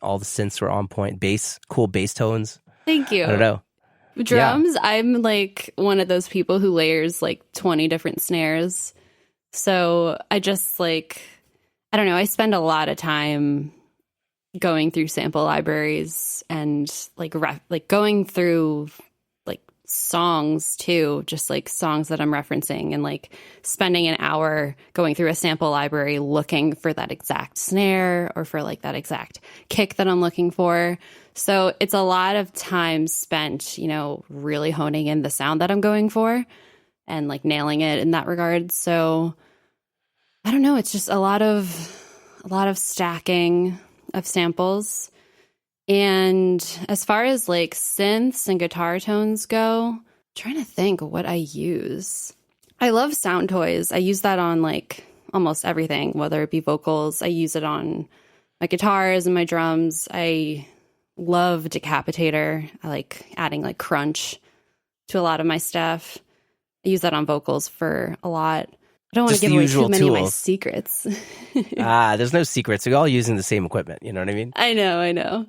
All the synths were on point. Bass, cool bass tones. Thank you. I don't know. Drums, yeah. I'm like one of those people who layers like 20 different snares. So I just like, I don't know, I spend a lot of time going through sample libraries and like going through like songs too, just like songs that I'm referencing, and like spending an hour going through a sample library looking for that exact snare or for like that exact kick that I'm looking for. So it's a lot of time spent, you know, really honing in the sound that I'm going for and like nailing it in that regard. So I don't know, it's just a lot of stacking of samples. And as far as like synths and guitar tones go, I'm trying to think of what I use. I love sound toys. I use that on like almost everything, whether it be vocals. I use it on my guitars and my drums. I love Decapitator. I like adding like crunch to a lot of my stuff. I use that on vocals for a lot. I don't want to give away too many of my secrets. There's no secrets. We're all using the same equipment. You know what I mean? I know.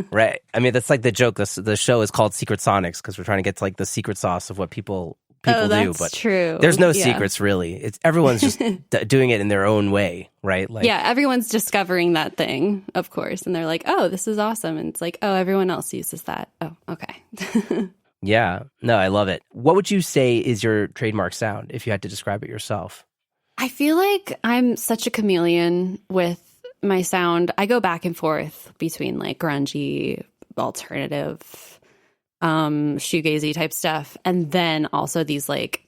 Right. I mean, that's like the joke. The show is called Secret Sonics because we're trying to get to like the secret sauce of what people do. But true. There's no secrets really. It's everyone's just doing it in their own way, right? Like, yeah, everyone's discovering that thing, of course, and they're like, "Oh, this is awesome," and it's like, "Oh, everyone else uses that." Oh, okay. Yeah. No, I love it. What would you say is your trademark sound if you had to describe it yourself? I feel like I'm such a chameleon with my sound. I go back and forth between like grungy, alternative, shoegazy type stuff, and then also these like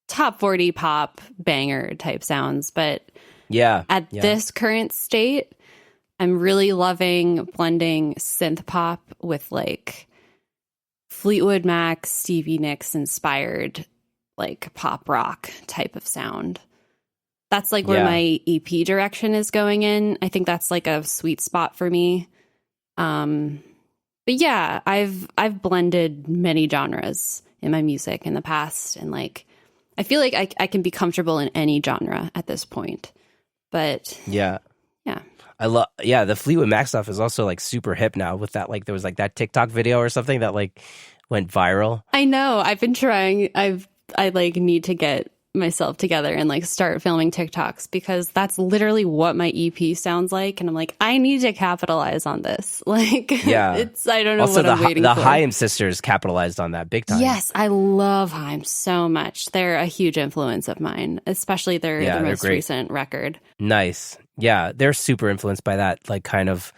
top 40 pop banger type sounds. But at this current state, I'm really loving blending synth pop with like Fleetwood Mac, Stevie Nicks inspired like pop rock type of sound. That's like where my EP direction is going in. I think that's like a sweet spot for me. But yeah, I've blended many genres in my music in the past, and like I feel like I can be comfortable in any genre at this point. But yeah. I love the Fleetwood Mac stuff is also like super hip now with that, like there was like that TikTok video or something that like went viral. I know. I've been trying. I like need to get myself together and like start filming TikToks because that's literally what my EP sounds like, and I'm like, I need to capitalize on this. Like, it's I don't know also, what I'm waiting for. The Hyman sisters capitalized on that big time. Yes, I love Hyman so much. They're a huge influence of mine, especially their most recent record. Nice. Yeah, they're super influenced by that, like kind of,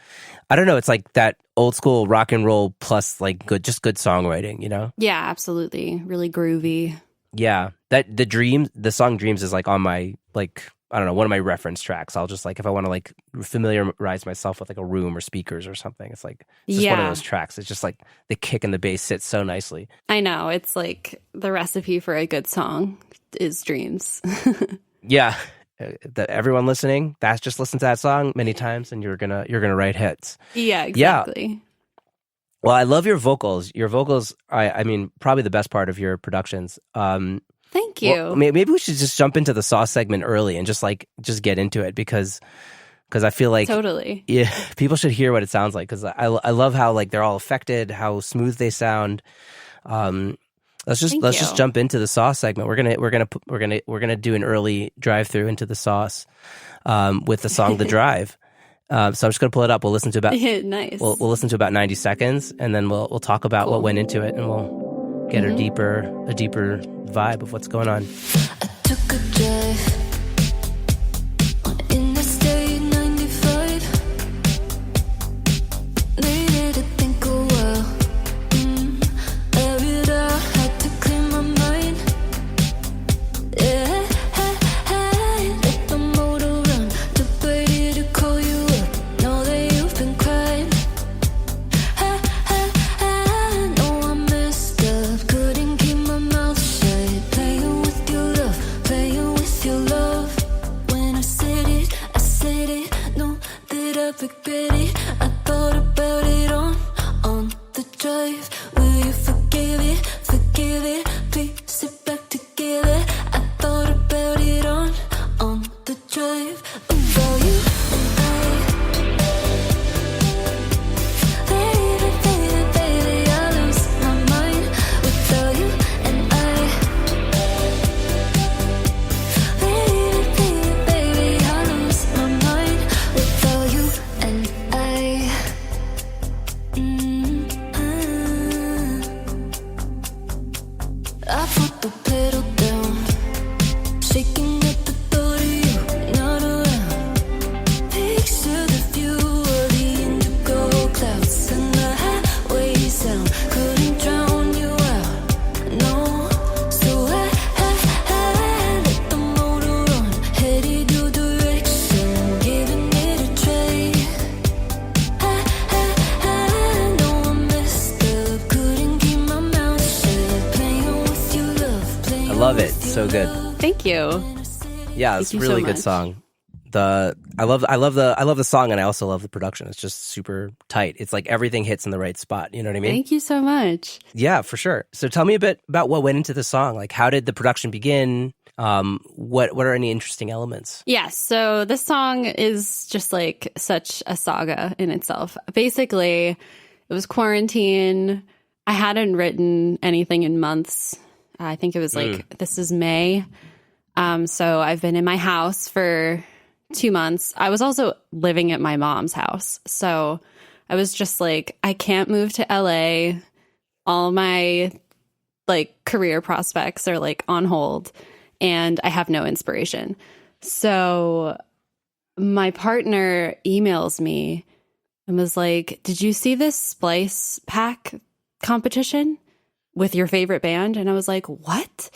I don't know, it's like that old school rock and roll plus like good songwriting, you know? Yeah, absolutely. Really groovy. Yeah, the song Dreams is like on my, like, I don't know, one of my reference tracks. I'll just like, if I want to like familiarize myself with like a room or speakers or something, it's like, it's just one of those tracks. It's just like the kick and the bass sit so nicely. I know, it's like the recipe for a good song is Dreams. Yeah. Everyone listening, that's just listen to that song many times and you're gonna write hits. Yeah, exactly. Yeah. Well, I love your vocals. Your vocals, I mean, probably the best part of your productions. Thank you. Well, maybe we should just jump into the sauce segment early and just get into it because I feel like totally. Yeah, people should hear what it sounds like because I love how like they're all affected, how smooth they sound. Let's just jump into the sauce segment. We're gonna do an early drive through into the sauce with the song "The Drive." So I'm just gonna pull it up. We'll listen to about nice. We'll listen to about 90 seconds, and then we'll talk about what went into it, and we'll get a deeper vibe of what's going on. I took a drive. With your love it. So good. Thank you. Yeah, it's a really good song. I love the song, and I also love the production. It's just super tight. It's like everything hits in the right spot. You know what I mean? Thank you so much. Yeah, for sure. So tell me a bit about what went into the song. Like, how did the production begin? What are any interesting elements? Yeah, so this song is just like such a saga in itself. Basically, it was quarantine. I hadn't written anything in months. I think it was like, this is May. So I've been in my house for 2 months. I was also living at my mom's house. So I was just like, I can't move to LA. All my like career prospects are like on hold and I have no inspiration. So my partner emails me and was like, did you see this Splice pack competition with your favorite band? And I was like, what?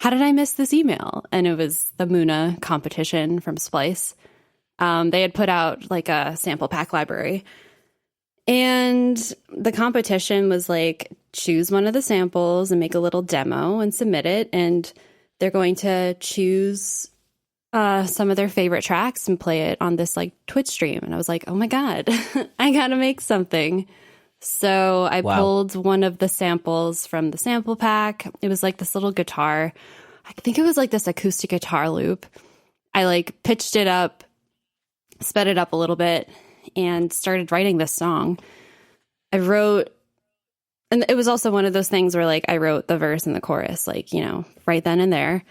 How did I miss this email? And it was the Muna competition from Splice. They had put out like a sample pack library. And the competition was like, choose one of the samples and make a little demo and submit it. And they're going to choose some of their favorite tracks and play it on this like Twitch stream. And I was like, oh my God, I got to make something. So I pulled one of the samples from the sample pack. It was like this little guitar. I think it was like this acoustic guitar loop. I like pitched it up, sped it up a little bit, and started writing this song. I wrote, and it was also one of those things where like I wrote the verse and the chorus, like, you know, right then and there,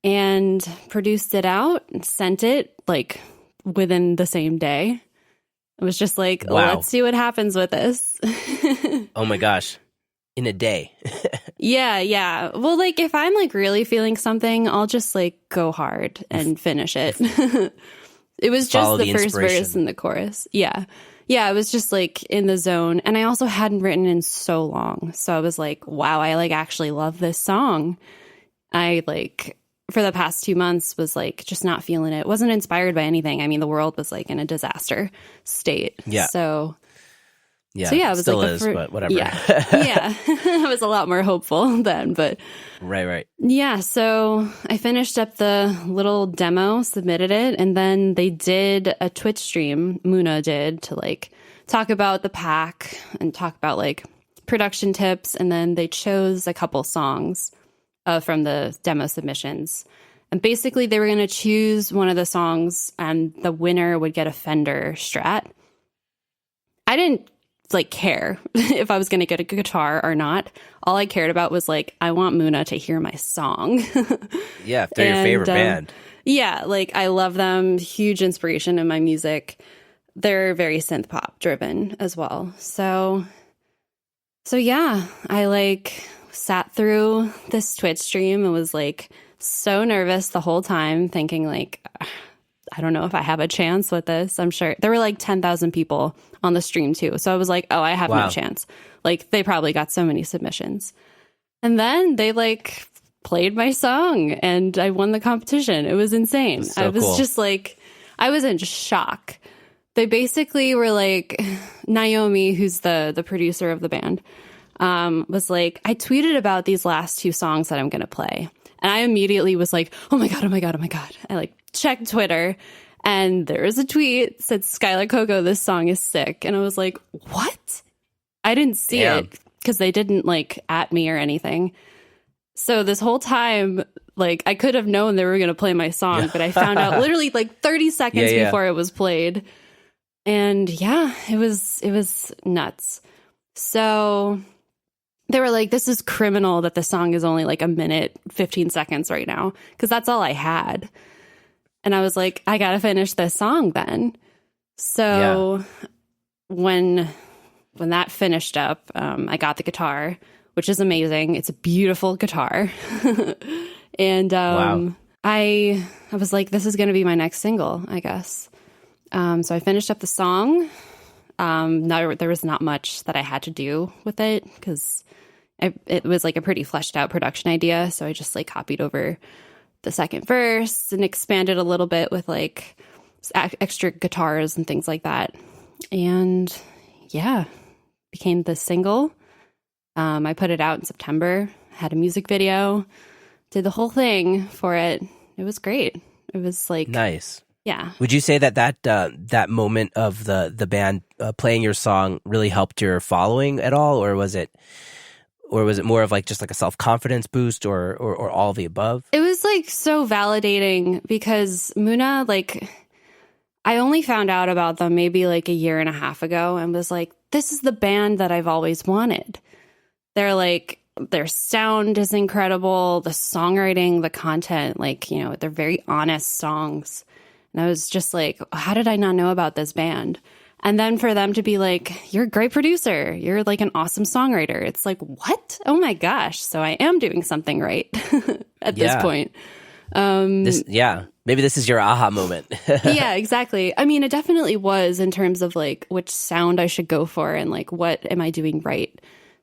and produced it out and sent it like within the same day. It was just like, let's see what happens with this. Oh my gosh. In a day. Yeah. Well, like if I'm like really feeling something, I'll just like go hard and finish it. It was just the first verse and the chorus. Yeah. It was just like in the zone. And I also hadn't written in so long. So I was like, wow, I like actually love this song. I like, for the past 2 months was like just not feeling it. Wasn't inspired by anything. I mean, the world was like in a disaster state. Yeah. So yeah, it was still like is, but whatever. Yeah. I was a lot more hopeful then, but right. Yeah, so I finished up the little demo, submitted it, and then they did a Twitch stream, Muna did, to like talk about the pack and talk about like production tips, and then they chose a couple songs from the demo submissions. And basically they were going to choose one of the songs and the winner would get a Fender Strat. I didn't like care if I was going to get a guitar or not. All I cared about was like, I want Muna to hear my song. Yeah, if they're your favorite band. Yeah, like I love them. Huge inspiration in my music. They're very synth pop driven as well. So yeah, I like sat through this Twitch stream and was like so nervous the whole time, thinking like, I don't know if I have a chance with this. I'm sure there were like 10,000 people on the stream too. So I was like, oh, I have no chance. Like they probably got so many submissions. And then they like played my song and I won the competition. It was insane. So I was cool. just like, I was in shock. They basically were like, Naomi, who's the producer of the band, was like, I tweeted about these last 2 songs that I'm going to play. And I immediately was like, oh my God. I like checked Twitter and there was a tweet said, Skyler Cocco, this song is sick. And I was like, what? I didn't see it because they didn't like at me or anything. So this whole time, like I could have known they were going to play my song, but I found out literally like 30 seconds before it was played. And yeah, it was nuts. So they were like, this is criminal that the song is only like a minute, 15 seconds right now, because that's all I had. And I was like, I got to finish this song then. So when that finished up, I got the guitar, which is amazing. It's a beautiful guitar. And I was like, this is going to be my next single, I guess. So I finished up the song. There was not much that I had to do with it because it was like a pretty fleshed out production idea. So I just like copied over the second verse and expanded a little bit with like extra guitars and things like that. And yeah, became the single. I put it out in September, had a music video, did the whole thing for it. It was great. It was like nice. Yeah. Would you say that moment of the band playing your song really helped your following at all, or was it more of like just like a self-confidence boost, or all of the above? It was like so validating because Muna, like, I only found out about them maybe like a year and a half ago and was like, this is the band that I've always wanted. They're like, their sound is incredible, the songwriting, the content, like, you know, they're very honest songs. And I was just like, how did I not know about this band? And then for them to be like, you're a great producer, you're like an awesome songwriter. It's like, what? Oh my gosh. So I am doing something right at this point. Maybe this is your aha moment. Yeah, exactly. I mean, it definitely was in terms of like which sound I should go for and like what am I doing right?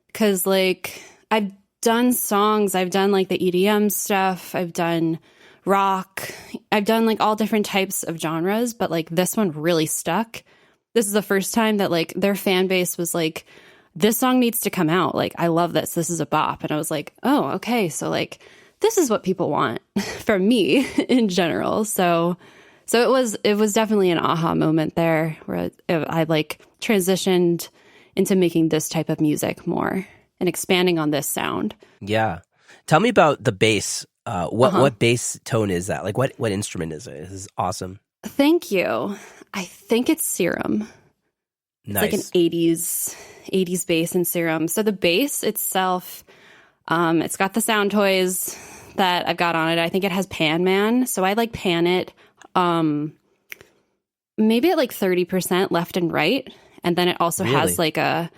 Because like I've done songs, I've done like the EDM stuff, I've done rock, I've done like all different types of genres, but like this one really stuck. This is the first time that like their fan base was like, this song needs to come out. Like, I love this. This is a bop. And I was like, oh, okay. So like, this is what people want from me in general. So it was definitely an aha moment there where I like transitioned into making this type of music more and expanding on this sound. Yeah. Tell me about the bass. What bass tone is that? Like what instrument is it? This is awesome. Thank you. I think it's Serum. Nice. It's like an 80s bass in Serum. So the bass itself, it's got the sound toys that I've got on it. I think it has Pan Man. So I like pan it maybe at like 30% left and right. And then it also has like a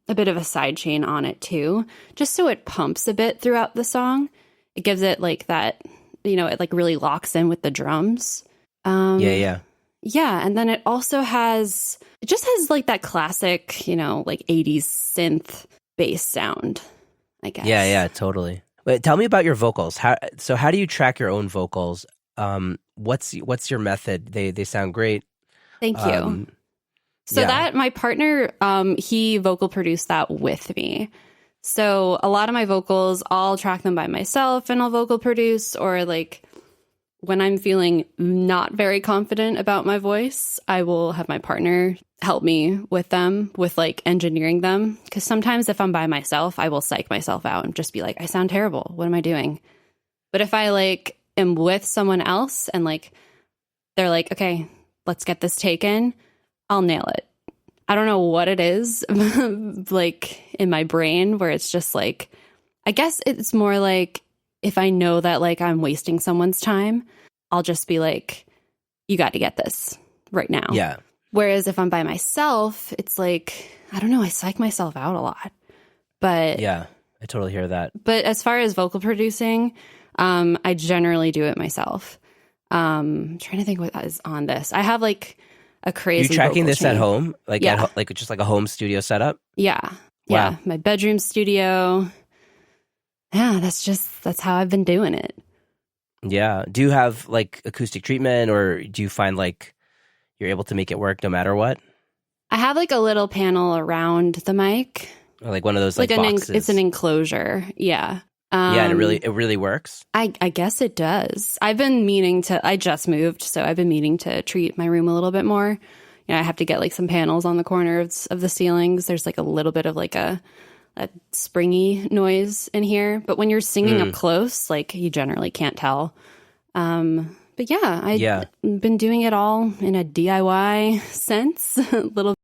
bit of a side chain on it too, just so it pumps a bit throughout the song. It gives it like that, you know, it like really locks in with the drums. Yeah, and then it just has like that classic, you know, like 80s synth bass sound, I guess. Yeah, totally. Wait, tell me about your vocals. How do you track your own vocals? What's your method? They sound great. Thank you. That my partner, he vocal produced that with me. So a lot of my vocals, I'll track them by myself and I'll vocal produce, or like when I'm feeling not very confident about my voice, I will have my partner help me with them, with like engineering them. Because sometimes if I'm by myself, I will psych myself out and just be like, I sound terrible. What am I doing? But if I like am with someone else and like they're like, okay, let's get this taken, I'll nail it. I don't know what it is like in my brain where it's just like, I guess it's more like if I know that like I'm wasting someone's time, I'll just be like, you got to get this right now. Yeah. Whereas if I'm by myself, it's like, I don't know, I psych myself out a lot. But yeah, I totally hear that. But as far as vocal producing, I generally do it myself. I'm trying to think what is on this. I have like a crazy. You tracking this chain. at home, like like just like a home studio setup? Yeah, wow. Yeah, my bedroom studio. Yeah, that's how I've been doing it. Yeah. Do you have like acoustic treatment, or do you find like you're able to make it work no matter what? I have like a little panel around the mic, or like one of those like boxes. It's an enclosure. Yeah. Yeah, and it really works. I guess it does. I just moved, so I've been meaning to treat my room a little bit more. You know, I have to get like some panels on the corners of the ceilings. There's like a little bit of like a springy noise in here. But when you're singing up close, like you generally can't tell. But yeah, I've been doing it all in a DIY sense. Little